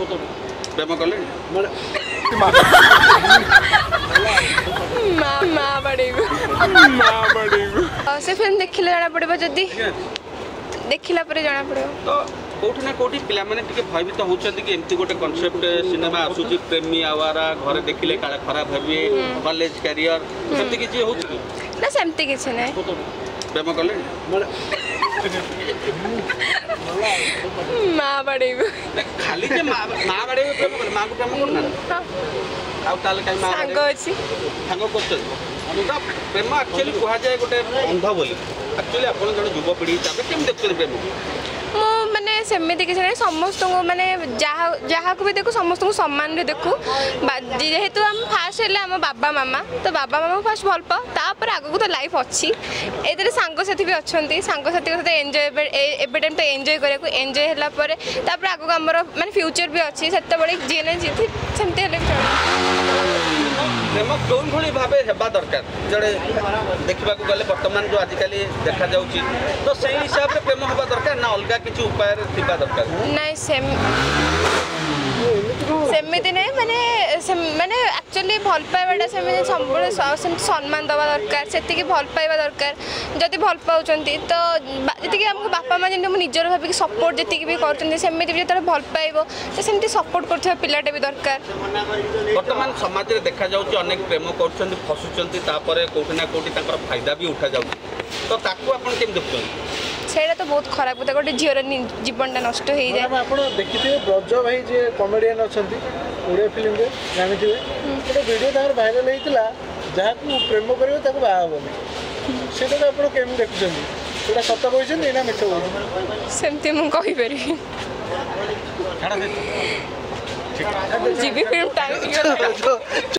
प्रेम कले से फिल्म देखिले जाना पड़े जदि देखिला पर जाना पड़े तो कोठी ना कोठी पिला माने टिके भयभीत होचंदी कि एमती गोटे कांसेप्ट सिनेमा आसुची प्रेमी आवारा घरे देखिले काला खराब हेबे कॉलेज करियर सेमती किछि होउची ना सेमती किछि नै प्रेम कले मां बड़े खाली जे मां बड़े प्रेम कले मां को प्रेम करना आ ताले काई मां सांग अछि सांग करछ तो प्रेम एक्चुअली कहा जाए गोटे अंध बोली एक्चुअली आपण जने युवा पीढ़ी ताबे केम देखछन प्रेम मो माने सेमिति किछि नै समस्त को माने जहा को भी देखो समस्त को सम्मान रे देखू जेहेतु हम फास्ट हेले हम बाबा मामा तो बाबा मामा फास्ट भल पा तापर आगो को तो लाइफ अछि एतरे सांग साथी भी अछंती सांग साथी को एन्जॉय एबे टाइम तो एन्जॉय करे को एन्जॉय हला पर तापर आगो हमर माने फ्यूचर भी अछि सेते बळे जेने जीती सेमते हेले प्रेम कौन भली भाबे हेबा दरकार जड़े देखा गले वर्तमान जो आजिकल देखा जाउची तो सही हिसाब से प्रेम हेबा दरकार ना अलगा किछु उपाय रे थिबा दरकार नहीं सेमिति नहीं माने एक्चुअली भल पाइबाटा से सम्मान दवा दरकार से भल पाइबा दरकार जदि भल पाउचंती तो जी हमको बापा माँ जमी निजर भाविक सपोर्ट जी भी करमति भी जो भल पाइब तो सेमती सपोर्ट कर पिलाटे भी दरकार वर्तमान समाज रे देखा जाउची अनेक प्रेम करछंती फसुचंती तापरे कोठी ना कोठी ताकर फायदा भी उठा जाउ तो ताकू आपण केम देखछन सेटा तो बहुत खराब होता गोटे झीर जीवनटा नष्ट हो जाए आप देखिए ब्रज भाई जे कॉमेडियन अच्छा ओडिया फिल्म रे जानिथिबे गोटे वीडियो तार वायरल होइतिला जहा को प्रेम करियो ताको बाहा होबे सेटा आपण केम देखछन सेटा सत कहछन ना मिछ कहछन सेमती मु कहि परि छाड़ा दे जीबी फिल्म टाइम